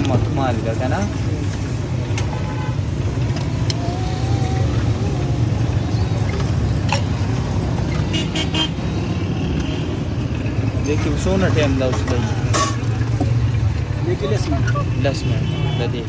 चमक माल का है ना। देखिए सोना टाइम दा उसका देखिए 10 मिनट। 10 मिनट देख